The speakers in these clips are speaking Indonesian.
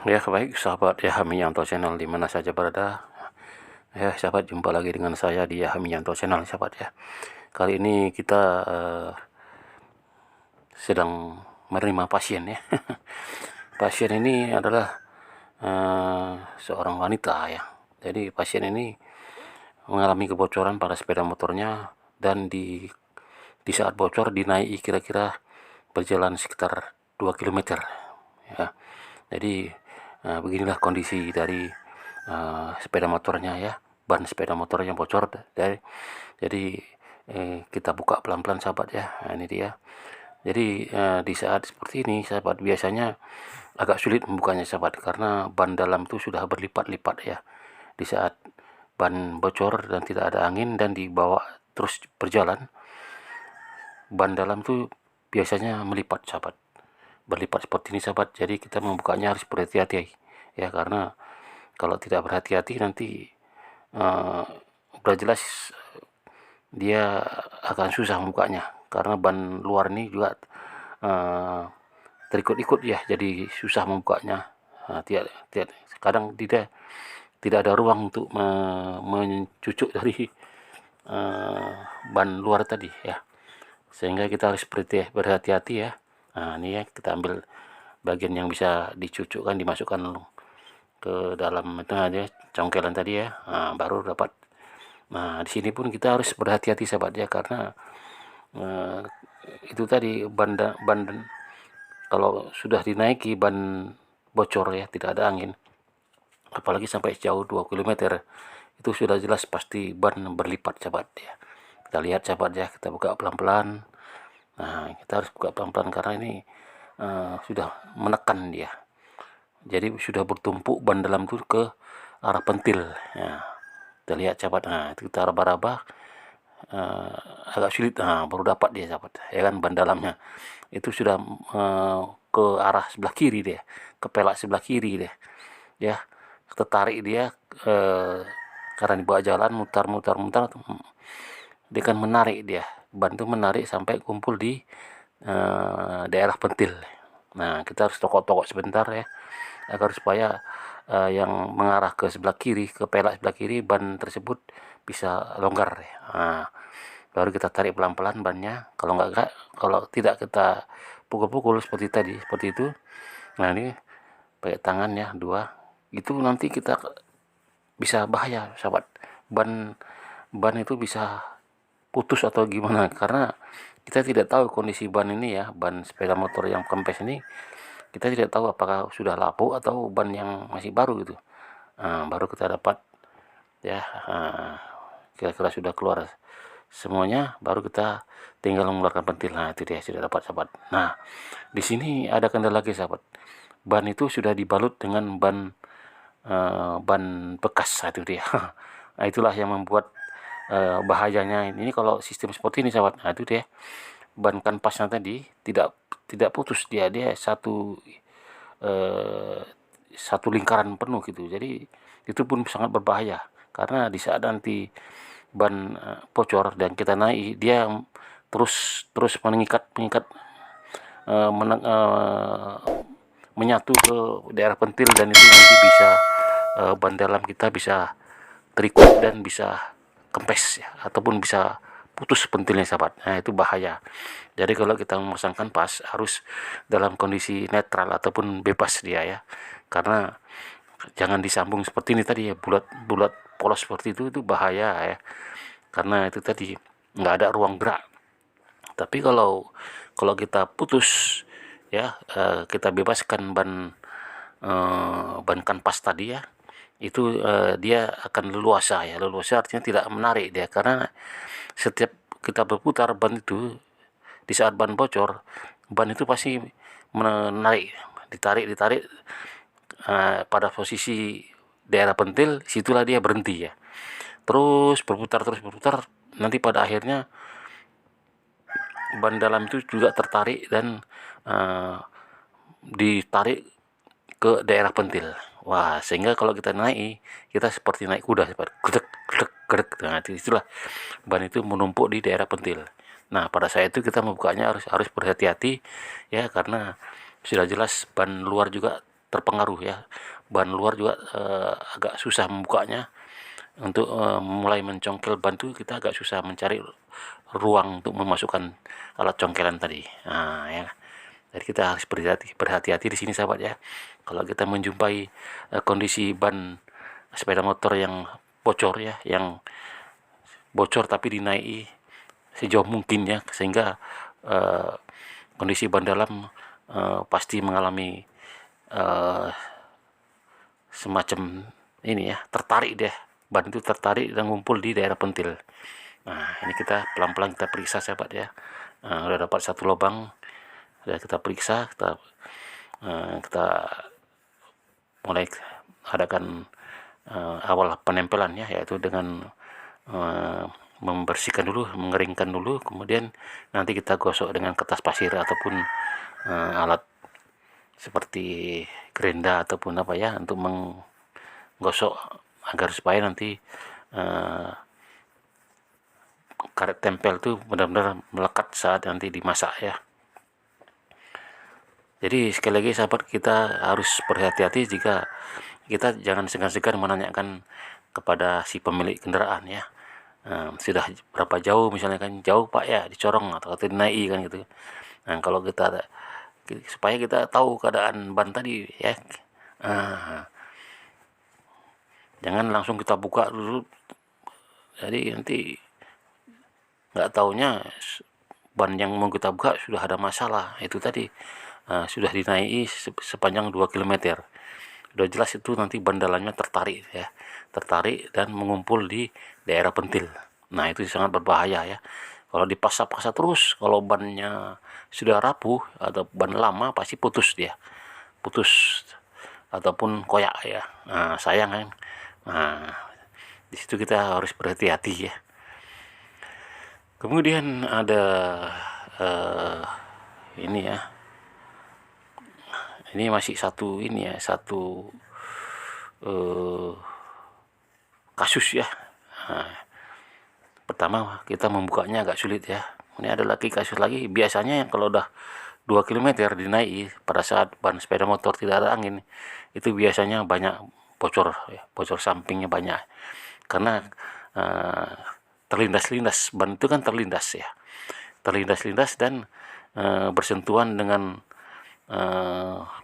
Ya, baik sahabat ya Hamiyanto Channel di mana saja berada. Ya, sahabat, jumpa lagi dengan saya di Hamiyanto Channel, sahabat ya. Kali ini kita sedang menerima pasien ya. Pasien ini adalah seorang wanita ya. Jadi pasien ini mengalami kebocoran pada sepeda motornya, dan di saat bocor dinaiki kira-kira berjalan sekitar 2 km ya. Jadi beginilah kondisi dari sepeda motornya ya, ban sepeda motornya bocor. Jadi kita buka pelan-pelan sahabat ya. Nah, ini dia. Jadi di saat seperti ini sahabat, biasanya agak sulit membukanya sahabat, karena ban dalam itu sudah berlipat-lipat ya. Di saat ban bocor dan tidak ada angin dan dibawa terus berjalan, ban dalam itu biasanya melipat sahabat, berlipat seperti ini sahabat. Jadi kita membukanya harus berhati-hati ya, karena kalau tidak berhati-hati nanti udah jelas dia akan susah membukanya, karena ban luar ini juga terikut-ikut ya, jadi susah membukanya. Kadang tidak ada ruang untuk mencucuk dari ban luar tadi ya, sehingga kita harus berhati-hati ya. Nah, ini ya, kita ambil bagian yang bisa dicucukkan, dimasukkan ke dalam itu aja congkelan tadi ya. Nah, baru dapat. Nah, di sini pun kita harus berhati-hati sahabat ya, karena itu tadi ban kalau sudah dinaiki ban bocor ya, tidak ada angin, apalagi sampai jauh 2 km, itu sudah jelas pasti ban berlipat sahabat ya. Kita lihat sahabat ya, kita buka pelan-pelan. Nah, kita harus buka pelan-pelan karena ini sudah menekan dia. Jadi sudah bertumpuk ban dalam itu ke arah pentil ya. Kita lihat sahabat. Nah, itu kita raba-raba, agak sulit. Nah, baru dapat dia sahabat ya kan, ban dalamnya itu sudah ke arah sebelah kiri dia, ke pelak sebelah kiri dia ya. Tertarik dia karena dibawa jalan mutar, dia kan menarik, dia ban itu menarik sampai kumpul di daerah pentil. Nah, kita harus tokok-tokok sebentar ya, agar supaya yang mengarah ke sebelah kiri, ke pelak sebelah kiri, ban tersebut bisa longgar ya. Nah, baru kita tarik pelan-pelan bannya. Kalau tidak kita pukul-pukul seperti tadi, seperti itu. Nah, ini pakai tangan ya, dua, itu nanti kita bisa bahaya sahabat. Ban itu bisa putus atau gimana, karena kita tidak tahu kondisi ban ini ya, ban sepeda motor yang kempes ini kita tidak tahu apakah sudah lapuk atau ban yang masih baru gitu. Nah, baru kita dapat ya, kira-kira sudah keluar semuanya, baru kita tinggal mengeluarkan pentil. Nah, itu dia, sudah dapat sahabat. Nah, di sini ada kendala lagi sahabat, ban itu sudah dibalut dengan ban bekas. Itu dia. Nah, itulah yang membuat bahayanya ini kalau sistem seperti ini sahabat. Nah, itu dia, ban kanvasnya tadi tidak putus, dia satu lingkaran penuh gitu. Jadi itu pun sangat berbahaya, karena di saat nanti ban bocor dan kita naik, dia terus mengikat menyatu ke daerah pentil, dan itu nanti bisa ban dalam kita bisa terikut dan bisa kempes ya, ataupun bisa putus pentilnya sahabat. Nah, itu bahaya. Jadi kalau kita memasangkan pas, harus dalam kondisi netral ataupun bebas dia ya, karena jangan disambung seperti ini tadi ya, bulat polos seperti itu bahaya ya, karena itu tadi nggak ada ruang gerak. Tapi kalau kita putus ya, kita bebaskan ban kanvas tadi ya, itu dia akan leluasa ya. Leluasa artinya tidak menarik dia, karena setiap kita berputar ban itu, di saat ban bocor, ban itu pasti menarik, ditarik pada posisi daerah pentil, situlah dia berhenti ya. Terus berputar, nanti pada akhirnya ban dalam itu juga tertarik dan ditarik ke daerah pentil. Wah, sehingga kalau kita naik, kita seperti naik kuda, gredek gredek gredek. Nah, itulah ban itu menumpuk di daerah pentil. Nah, pada saat itu kita membukanya harus berhati-hati ya, karena sudah jelas ban luar juga terpengaruh ya. Ban luar juga agak susah membukanya. Untuk mulai mencongkel ban itu kita agak susah mencari ruang untuk memasukkan alat congkelan tadi. Nah, ya. Jadi kita harus berhati-hati di sini sahabat ya. Kalau kita menjumpai kondisi ban sepeda motor yang bocor ya, yang bocor tapi dinaiki sejauh mungkin ya, sehingga kondisi ban dalam pasti mengalami semacam ini ya, tertarik deh, ban itu tertarik dan ngumpul di daerah pentil. Nah, ini kita pelan-pelan kita periksa sahabat ya. Udah dapat satu lubang, udah kita periksa, kita mulai adakan awal penempelan ya, yaitu dengan membersihkan dulu, mengeringkan dulu, kemudian nanti kita gosok dengan kertas pasir ataupun alat seperti gerenda ataupun apa ya, untuk menggosok agar supaya nanti karet tempel itu benar-benar melekat saat nanti dimasak ya. Jadi sekali lagi sahabat, kita harus berhati-hati jika kita jangan segan-segan menanyakan kepada si pemilik kendaraan ya. Sudah berapa jauh misalnya kan, jauh pak ya, dicorong atau dinaiki kan gitu. Nah, kalau kita supaya kita tahu keadaan ban tadi ya. Jangan langsung kita buka dulu, jadi nanti nggak taunya ban yang mau kita buka sudah ada masalah. Itu tadi sudah dinaiki sepanjang 2 km. Sudah jelas itu nanti ban dalamnya tertarik ya, tertarik dan mengumpul di daerah pentil. Nah, itu sangat berbahaya ya. Kalau dipaksa-paksa terus, kalau bannya sudah rapuh atau ban lama, pasti putus dia, putus ataupun koyak ya. Nah, sayang kan. Nah, di situ kita harus berhati-hati ya. Kemudian ada ini ya, ini masih satu ini ya, satu kasus ya. Nah, pertama kita membukanya agak sulit ya. Ini ada lagi kasus lagi, biasanya yang kalau udah 2 km dinaiki pada saat ban sepeda motor tidak ada angin, itu biasanya banyak bocor ya, bocor sampingnya banyak, karena terlindas-lindas, ban itu kan terlindas ya, terlindas-lindas dan bersentuhan dengan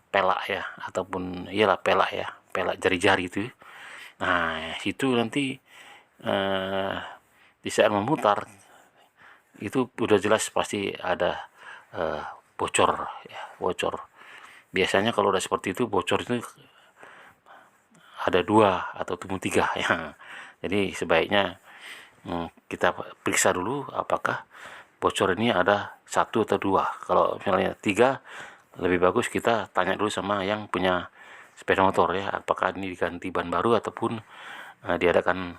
pelak ya, ataupun iyalah pelak ya, pelak jari-jari itu. Nah, itu nanti di saat memutar itu udah jelas pasti ada bocor ya, bocor. Biasanya kalau udah seperti itu, bocor itu ada 2 atau 3 ya. Jadi sebaiknya kita periksa dulu apakah bocor ini ada 1 atau 2. Kalau misalnya 3, lebih bagus kita tanya dulu sama yang punya sepeda motor ya, apakah ini diganti ban baru ataupun diadakan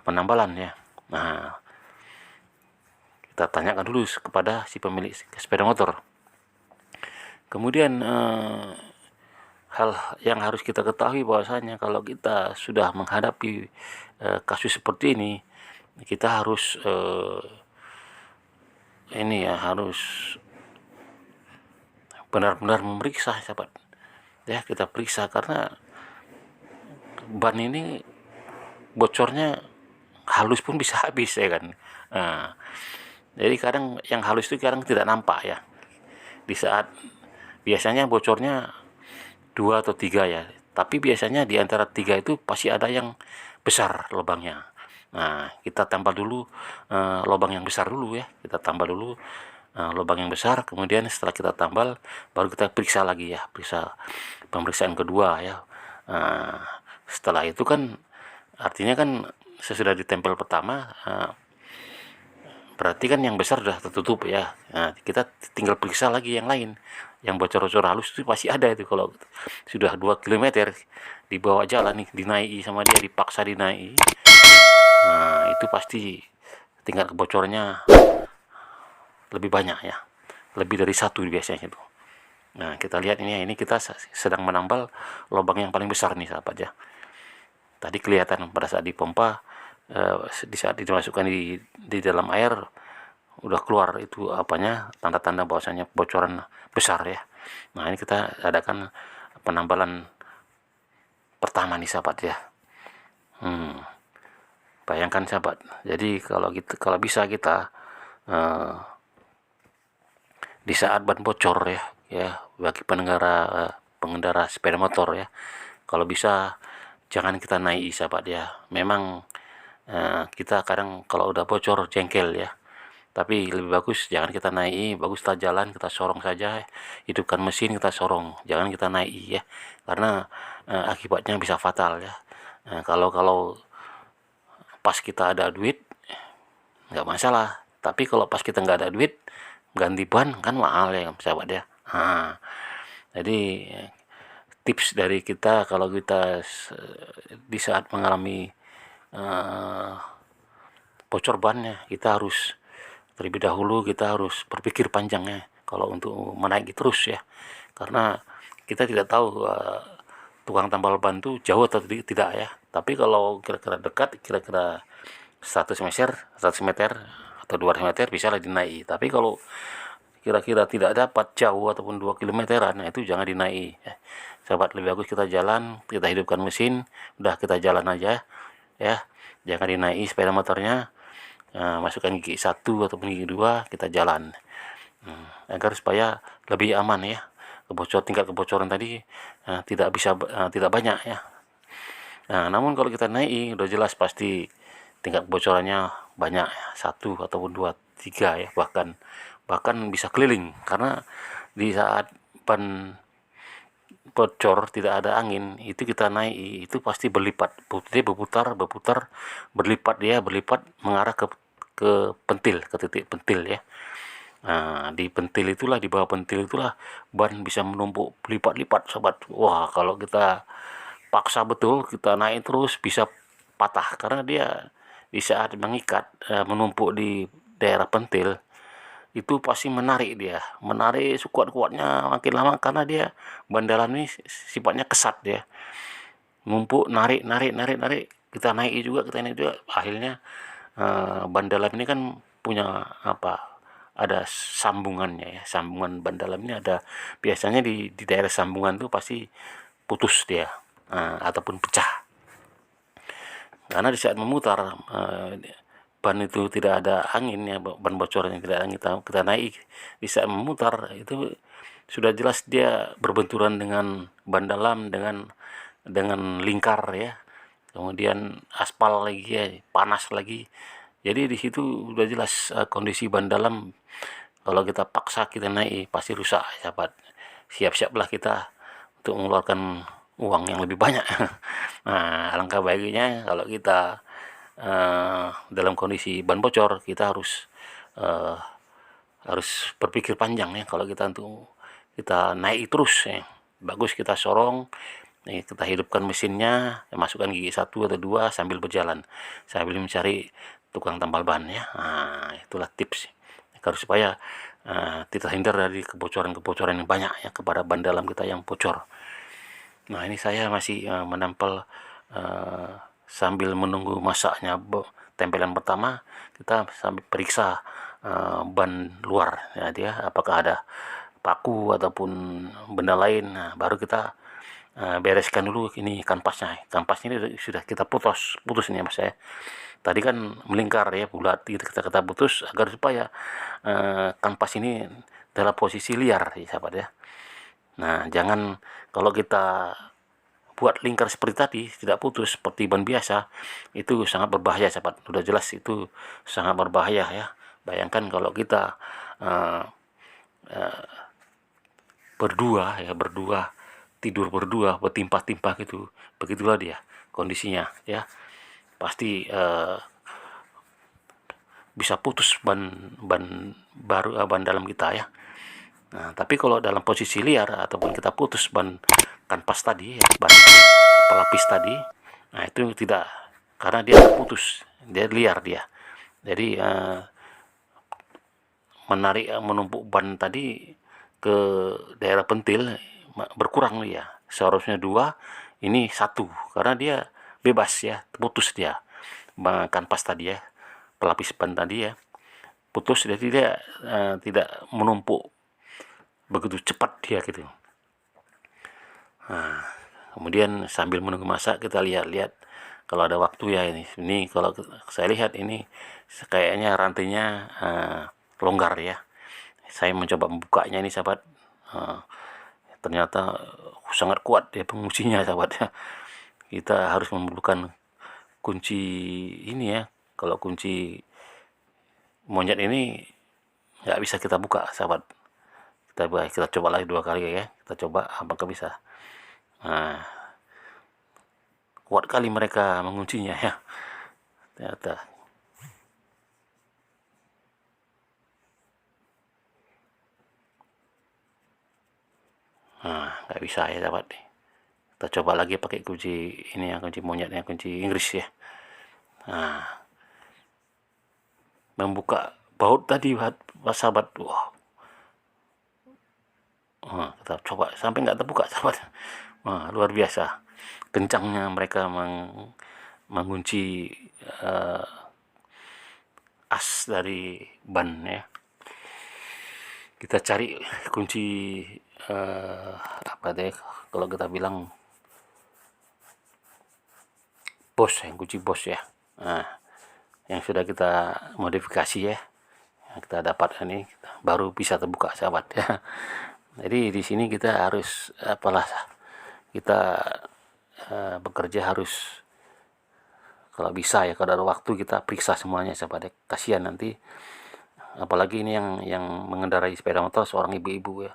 penambalan ya. Nah, kita tanyakan dulu kepada si pemilik sepeda motor. Kemudian hal yang harus kita ketahui bahwasanya kalau kita sudah menghadapi kasus seperti ini, kita harus ini ya, harus benar-benar memeriksa sahabat ya. Kita periksa karena ban ini bocornya halus pun bisa habis ya kan. Nah, jadi kadang yang halus itu kadang tidak nampak ya, di saat biasanya bocornya 2 atau 3 ya, tapi biasanya di antara 3 itu pasti ada yang besar lubangnya. Nah, kita tambah dulu lubang yang besar dulu ya, kita tambal dulu lubang yang besar, kemudian setelah kita tambal baru kita periksa lagi ya, periksa pemeriksaan kedua ya. Setelah itu kan artinya kan sesudah ditempel pertama, berarti kan yang besar sudah tertutup ya. Nah, kita tinggal periksa lagi yang lain, yang bocor-bocor halus itu pasti ada itu. Kalau sudah 2 km dibawa jalan nih, dinaiki sama dia, dipaksa dinaiki, nah itu pasti tingkat kebocorannya lebih banyak ya, lebih dari 1 biasanya itu. Nah, kita lihat ini kita sedang menambal lubang yang paling besar nih sahabat ya. Tadi kelihatan pada saat dipompa, di saat dimasukkan di dalam air udah keluar itu apanya, tanda-tanda bahwasanya bocoran besar ya. Nah, ini kita adakan penambalan pertama nih sahabat ya. Bayangkan sahabat, jadi kalau bisa kita di saat ban bocor ya bagi pengendara sepeda motor ya, kalau bisa jangan kita naiki sahabat ya. Memang kita kadang kalau udah bocor jengkel ya, tapi lebih bagus jangan kita naiki, bagus kita jalan, kita sorong saja, hidupkan mesin, kita sorong, jangan kita naiki ya, karena akibatnya bisa fatal ya. Kalau pas kita ada duit nggak masalah, tapi kalau pas kita nggak ada duit ganti ban kan mahal ya sahabat ya. Jadi tips dari kita, kalau kita di saat mengalami bocor bannya, kita harus terlebih dahulu kita harus berpikir panjang ya kalau untuk menaiki terus ya, karena kita tidak tahu tukang tambal ban itu jauh atau tidak ya. Tapi kalau kira-kira dekat, kira-kira 100 meter atau 200 meter bisa lah dinaiki. Tapi kalau kira-kira tidak dapat jauh ataupun 2 kilometeran, nah itu jangan dinaiki ya. Sahabat, lebih bagus kita jalan, kita hidupkan mesin, udah kita jalan aja ya, jangan dinaiki sepeda motornya. Masukkan gigi 1 ataupun gigi 2, kita jalan agar supaya lebih aman ya. Tingkat kebocoran tadi tidak banyak ya. Namun kalau kita naik udah jelas pasti tingkat kebocorannya banyak ya, 1 ataupun 2, 3 ya, bahkan bisa keliling, karena di saat ban bocor tidak ada angin itu kita naik itu pasti berlipat, berputar berlipat mengarah ke pentil, ke titik pentil ya. Di pentil itulah, di bawah pentil itulah ban bisa menumpuk lipat-lipat sahabat. Wah, kalau kita paksa betul, kita naik terus bisa patah, karena dia di saat mengikat menumpuk di daerah pentil itu pasti menarik sekuat-kuatnya makin lama, karena dia ban dalam ini sifatnya kesat ya, numpuk, narik, kita naik juga, akhirnya ban dalam ini kan punya ada sambungannya ya, sambungan ban dalam ini ada, biasanya di daerah sambungan itu pasti putus dia ataupun pecah, karena di saat memutar ban itu tidak ada angin ya, ban bocor yang tidak ada angin, kita naik di saat memutar itu sudah jelas dia berbenturan dengan ban dalam, dengan lingkar ya, kemudian aspal lagi ya, panas lagi. Jadi di situ udah jelas kondisi ban dalam, kalau kita paksa kita naik pasti rusak sahabat. Siap-siaplah kita untuk mengeluarkan uang yang lebih banyak. Alangkah baiknya kalau kita dalam kondisi ban bocor, kita harus berpikir panjang ya. Kalau kita naik terus ya, bagus kita sorong, kita hidupkan mesinnya, masukkan gigi 1 atau 2 sambil berjalan, sambil mencari tukang tambal ban ya. Itulah tips agar supaya kita hindar dari kebocoran yang banyak ya kepada ban dalam kita yang bocor. Nah, ini saya masih menempel sambil menunggu masaknya tempelan pertama, kita sambil periksa ban luar ya, dia apakah ada paku ataupun benda lain. Baru kita bereskan dulu ini kanvasnya. Kanvasnya ini sudah kita putus ini mas ya. Tadi kan melingkar ya, bulat, kita putus agar supaya kanvas ini dalam posisi liar ya sahabat ya. Nah, jangan, kalau kita buat lingkar seperti tadi tidak putus seperti ban biasa, itu sangat berbahaya sahabat. Sudah jelas itu sangat berbahaya ya. Bayangkan kalau kita berdua tidur berdua bertimpah-timpah gitu, begitulah dia kondisinya ya, pasti bisa putus ban dalam kita ya. Tapi kalau dalam posisi liar ataupun kita putus ban kanvas tadi ya, ban pelapis tadi, itu tidak, karena dia putus, dia liar dia. Jadi menumpuk ban tadi ke daerah pentil berkurang ya, seharusnya 2, ini 1, karena dia bebas ya, putus dia kanvas tadi ya, pelapis ban tadi ya putus, jadi dia tidak menumpuk begitu cepat dia gitu. Nah, kemudian sambil menunggu masak kita lihat-lihat kalau ada waktu ya ini kalau saya lihat ini kayaknya rantainya longgar ya. Saya mencoba membukanya ini sahabat, ternyata sangat kuat ya penguncinya sahabat ya. Kita harus memerlukan kunci ini ya. Kalau kunci monyet ini nggak bisa kita buka sahabat. Kita coba lagi 2 kali ya. Kita coba apakah bisa. Nah, kuat kali mereka menguncinya ya. Ternyata. Nah, nggak bisa ya sahabat. Kita coba lagi pakai kunci ini ya, kunci monyet ya, kunci Inggris ya. Nah, membuka baut tadi sahabat. Wah, kita coba sampai nggak terbuka sahabat. Wah, luar biasa kencangnya mereka mengunci as dari ban ya. Kita cari kunci apa deh kalau kita bilang bos ya, kunci bos ya. Nah, yang sudah kita modifikasi ya, yang kita dapat ini baru bisa terbuka sahabat ya. Jadi di sini kita harus apalah kita bekerja harus kalau bisa ya, kalau ada waktu kita periksa semuanya sahabat ya. Kasihan nanti apalagi ini yang mengendarai sepeda motor seorang ibu-ibu ya.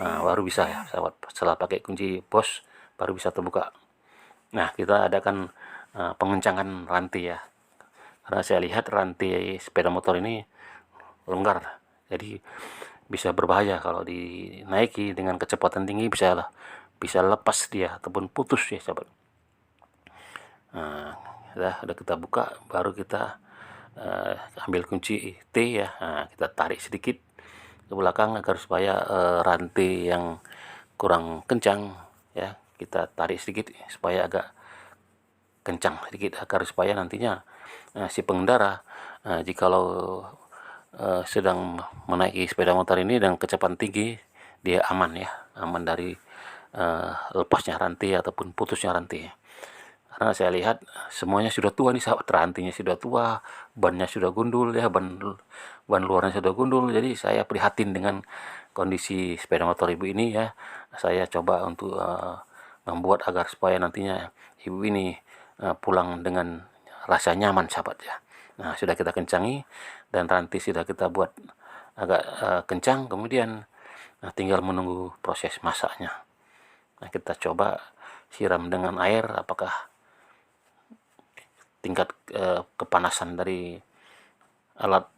Nah, baru bisa ya sahabat, setelah pakai kunci bos baru bisa terbuka. Nah, kita adakan pengencangan rantai ya, karena saya lihat rantai sepeda motor ini longgar, jadi bisa berbahaya kalau dinaiki dengan kecepatan tinggi, bisa lepas dia ataupun putus ya sahabat. Nah, udah kita buka, baru kita ambil kunci T ya. Nah, kita tarik sedikit ke belakang agar supaya rantai yang kurang kencang ya, kita tarik sedikit supaya agak kencang sedikit agar supaya nantinya si pengendara jikalau sedang menaiki sepeda motor ini dengan kecepatan tinggi, dia aman ya, aman dari lepasnya rantai ataupun putusnya rantai. Karena saya lihat semuanya sudah tua nih sahabat, rantainya sudah tua, bannya sudah gundul ya, ban luarnya sudah gundul. Jadi saya prihatin dengan kondisi sepeda motor ibu ini ya. Saya coba untuk membuat agar supaya nantinya ibu ini pulang dengan rasa nyaman sahabat ya. Nah, sudah kita kencangi dan rantai sudah kita buat agak kencang, kemudian tinggal menunggu proses masaknya. Nah, kita coba siram dengan air apakah tingkat kepanasan dari alat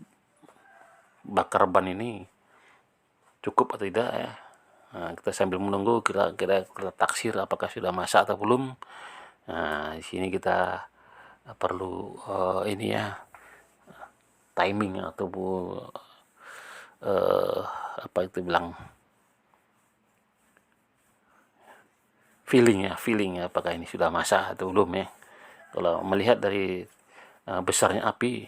bakar ban ini cukup atau tidak ya. Nah, kita sambil menunggu kita taksir apakah sudah masak atau belum. Nah, di sini kita perlu ini ya, timing ataupun apa itu bilang feeling ya, apakah ini sudah masak atau belum ya. Kalau melihat dari besarnya api,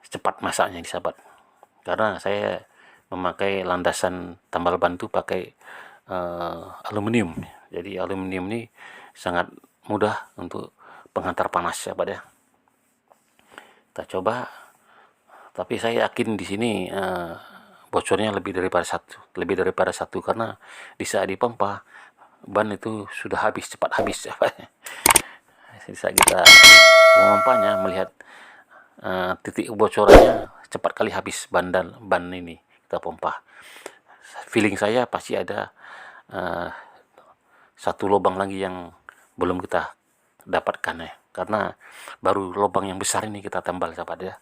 cepat masaknya di sahabat. Karena saya memakai landasan tambal ban itu pakai aluminium. Jadi aluminium ini sangat mudah untuk penghantar panas sahabat ya. Kita coba, tapi saya yakin di sini bocornya lebih daripada satu karena di saat dipompa ban itu sudah habis, cepat habis sahabat. Saat kita memompanya melihat titik bocorannya cepat kali habis ban ini kita pompa. Feeling saya pasti ada satu lubang lagi yang belum kita dapatkan ya, karena baru lubang yang besar ini kita tambal sahabat ya.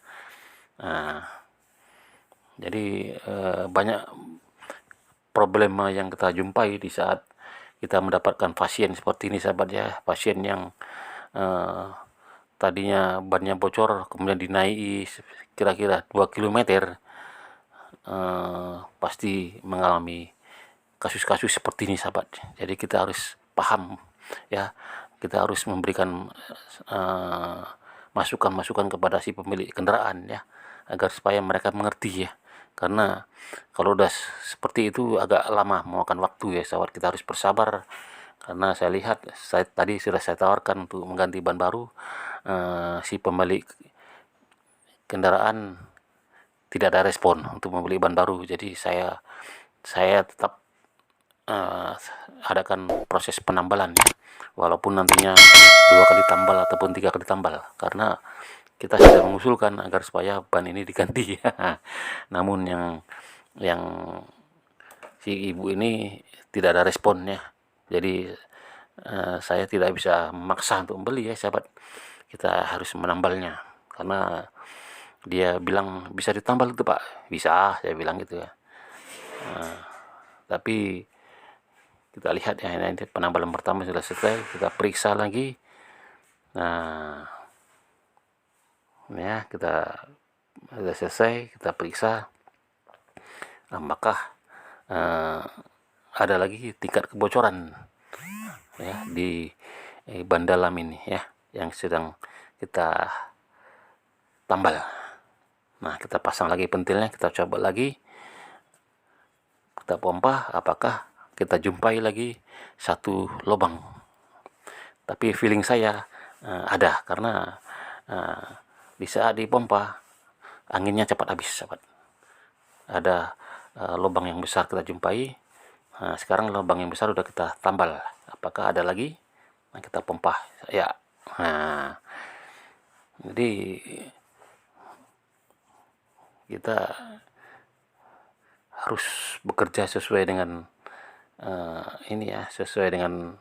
Jadi banyak problema yang kita jumpai di saat kita mendapatkan pasien seperti ini sahabat ya, pasien yang tadinya bannya bocor kemudian dinaiki kira-kira 2 km, pasti mengalami kasus-kasus seperti ini sahabat. Jadi kita harus paham ya, kita harus memberikan masukan-masukan kepada si pemilik kendaraan ya, agar supaya mereka mengerti ya, karena kalau udah seperti itu agak lama, memakan waktu ya sahabat. Kita harus bersabar, karena saya lihat tadi sudah saya tawarkan untuk mengganti ban baru, si pemilik kendaraan tidak ada respon untuk membeli ban baru. Jadi saya tetap adakan proses penambalan ya, walaupun nantinya 2 kali tambal ataupun 3 kali tambal, karena kita sudah mengusulkan agar supaya ban ini diganti. Namun yang si ibu ini tidak ada responnya, jadi saya tidak bisa memaksa untuk membeli ya sahabat. Kita harus menambalnya, karena dia bilang bisa ditambal itu Pak. Bisa, saya bilang gitu ya. Tapi kita lihat ya, ini penambalan pertama sudah selesai, kita periksa lagi. Nah, ya kita sudah selesai, kita periksa apakah ada lagi tingkat kebocoran ya di ban dalam ini ya, yang sedang kita tambal. Nah, kita pasang lagi pentilnya, kita coba lagi, kita pompa, apakah kita jumpai lagi satu lubang. Tapi feeling saya ada, karena di saat dipompa anginnya cepat habis sahabat. Ada lubang yang besar kita jumpai. Nah, sekarang lubang yang besar udah kita tambal, apakah ada lagi? Nah, kita pompa ya. Nah, jadi kita harus bekerja sesuai dengan ini ya, sesuai dengan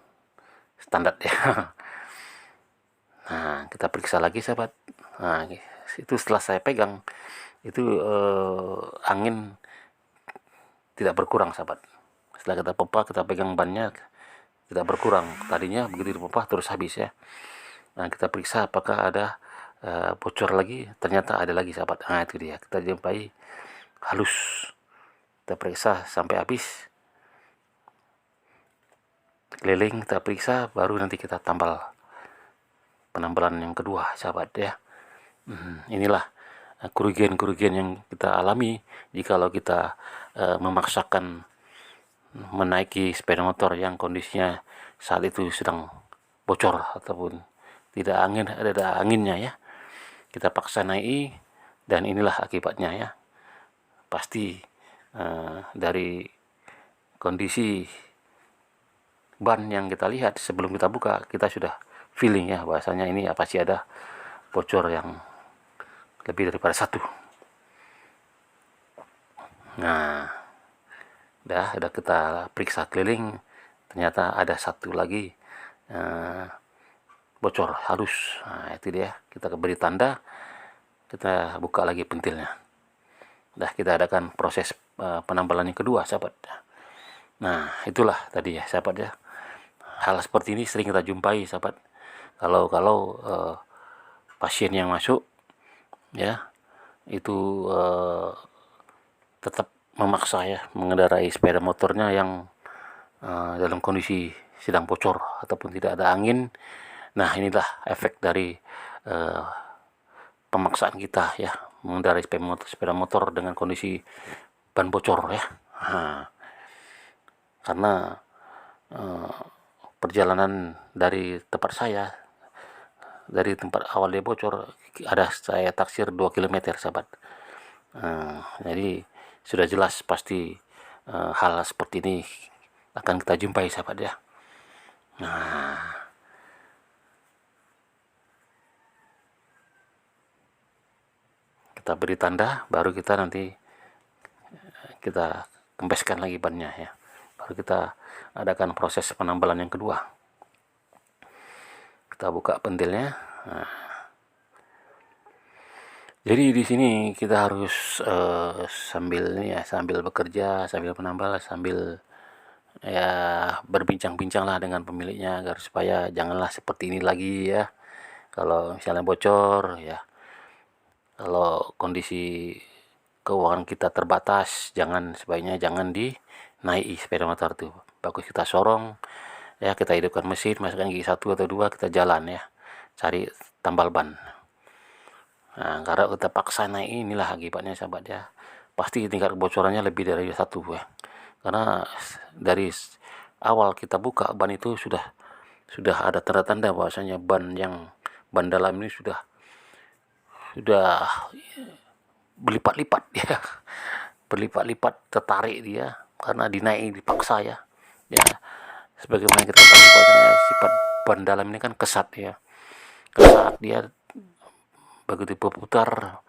standar ya. Nah, kita periksa lagi sahabat. Nah, itu setelah saya pegang itu angin tidak berkurang sahabat. Setelah kita pompa, kita pegang bannya, tidak berkurang. Tadinya begitu dipompa terus habis ya. Nah, kita periksa apakah ada bocor lagi. Ternyata ada lagi sahabat. Nah, itu dia, kita jumpai halus. Kita periksa sampai habis, keliling kita periksa, baru nanti kita tambal penambalan yang kedua sahabat ya. Inilah kerugian-kerugian yang kita alami jikalau kita memaksakan menaiki sepeda motor yang kondisinya saat itu sedang bocor ataupun tidak ada anginnya ya. Kita paksa naik, dan inilah akibatnya ya. Pasti dari kondisi ban yang kita lihat sebelum kita buka, kita sudah feeling ya bahwasanya ini pasti ada bocor yang lebih daripada satu. Nah, udah kita periksa keliling, ternyata ada satu lagi bocor halus. Nah, itu dia, kita beri tanda, kita buka lagi pentilnya. Kita adakan proses penambalan yang kedua sahabat. Nah, itulah tadi ya sahabat ya, hal seperti ini sering kita jumpai sahabat. Kalau pasien yang masuk ya itu tetap memaksa ya mengendarai sepeda motornya yang dalam kondisi sedang bocor ataupun tidak ada angin. Nah, inilah efek dari pemaksaan kita ya mengendarai sepeda motor dengan kondisi ban bocor ya. Nah, karena perjalanan dari tempat saya, dari tempat awal dia bocor, ada saya taksir 2 km sahabat. Jadi sudah jelas pasti hal seperti ini akan kita jumpai sahabat ya. Nah, kita beri tanda, baru kita nanti kita kempeskan lagi bannya ya, baru kita adakan proses penambalan yang kedua. Kita buka pentilnya. Nah, jadi di sini kita harus sambil bekerja, sambil penambal, sambil ya berbincang-bincang lah dengan pemiliknya agar supaya janganlah seperti ini lagi ya. Kalau misalnya bocor ya, kalau kondisi keuangan kita terbatas, sebaiknya jangan dinaiki sepeda motor tuh. Bagus kita sorong ya, kita hidupkan mesin, masukkan gigi 1 atau 2, kita jalan ya, cari tambal ban. Nah, karena kita paksa naik, inilah akibatnya sahabat ya. pasti tingkat kebocorannya lebih dari 1 ya. Karena dari awal kita buka ban itu sudah ada tanda-tanda bahwasanya ban dalam ini sudah berlipat-lipat ya, berlipat-lipat tertarik dia karena dinaiki dipaksa ya. Ya, sebagaimana kita tahu bahwasanya sifat ban dalam ini kan kesat ya. Kesat dia begitu berputar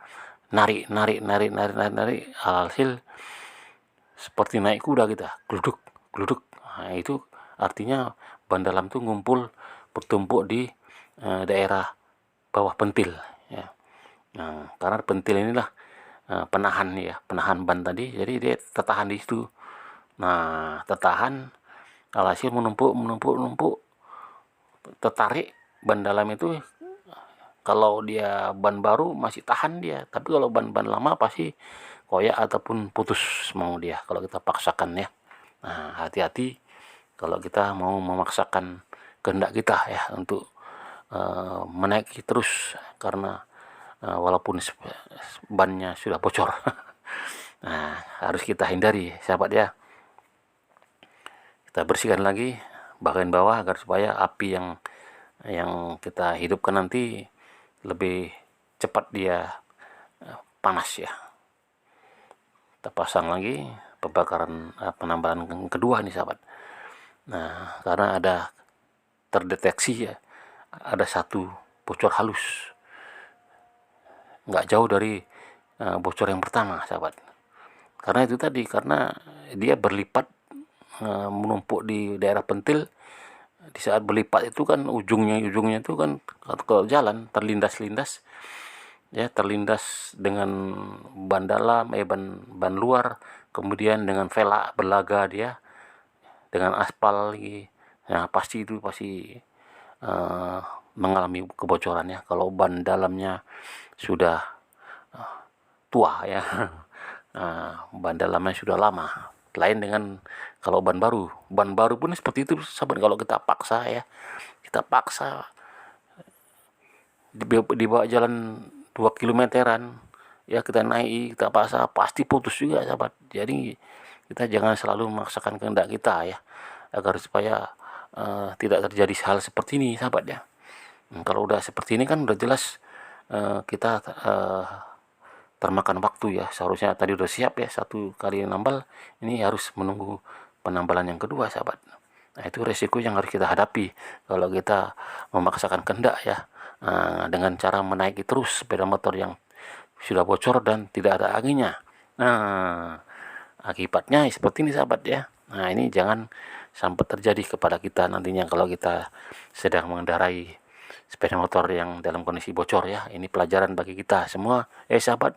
narik, alhasil seperti naik kuda kita, gluduk gluduk. Nah, itu artinya ban dalam itu ngumpul bertumpuk di daerah bawah pentil ya. Nah, karena pentil inilah penahan ban tadi, jadi dia tertahan di situ. Nah, tertahan, alhasil menumpuk, tertarik ban dalam itu. Kalau dia ban baru masih tahan dia, tapi kalau ban lama pasti koyak ataupun putus mau dia kalau kita paksakan ya. Nah, hati-hati kalau kita mau memaksakan kehendak kita ya untuk menaiki terus karena walaupun bannya sudah bocor. Nah, harus kita hindari sahabat ya. Kita bersihkan lagi bagian bawah agar supaya api yang kita hidupkan nanti lebih cepat dia panas ya. Kita pasang lagi pembakaran penambahan yang kedua nih sahabat. Nah, karena ada terdeteksi ya, ada satu bocor halus, nggak jauh dari bocor yang pertama sahabat. Karena itu tadi, karena dia berlipat menumpuk di daerah pentil. Di saat berlipat itu kan ujungnya itu kan kalau jalan terlindas ya, terlindas dengan ban dalam ban luar, kemudian dengan velg berlaga dia dengan aspal lagi. Nah, pasti mengalami kebocoran ya kalau ban dalamnya sudah tua ya. Ban dalamnya sudah lama, lain dengan kalau ban baru pun seperti itu sahabat. Kalau kita paksa dibawa jalan 2 kilometeran ya, kita naik, kita paksa, pasti putus juga sahabat. Jadi kita jangan selalu memaksakan kehendak kita ya, agar supaya tidak terjadi hal seperti ini sahabat ya. Kalau udah seperti ini kan udah jelas kita termakan waktu ya. Seharusnya tadi udah siap ya 1 kali nambal, ini harus menunggu penambalan yang kedua sahabat. Nah, itu resiko yang harus kita hadapi kalau kita memaksakan kehendak ya, dengan cara menaiki terus sepeda motor yang sudah bocor dan tidak ada anginnya. Nah, akibatnya seperti ini sahabat ya. Nah, ini jangan sampai terjadi kepada kita nantinya kalau kita sedang mengendarai sepeda motor yang dalam kondisi bocor ya. Ini pelajaran bagi kita semua sahabat.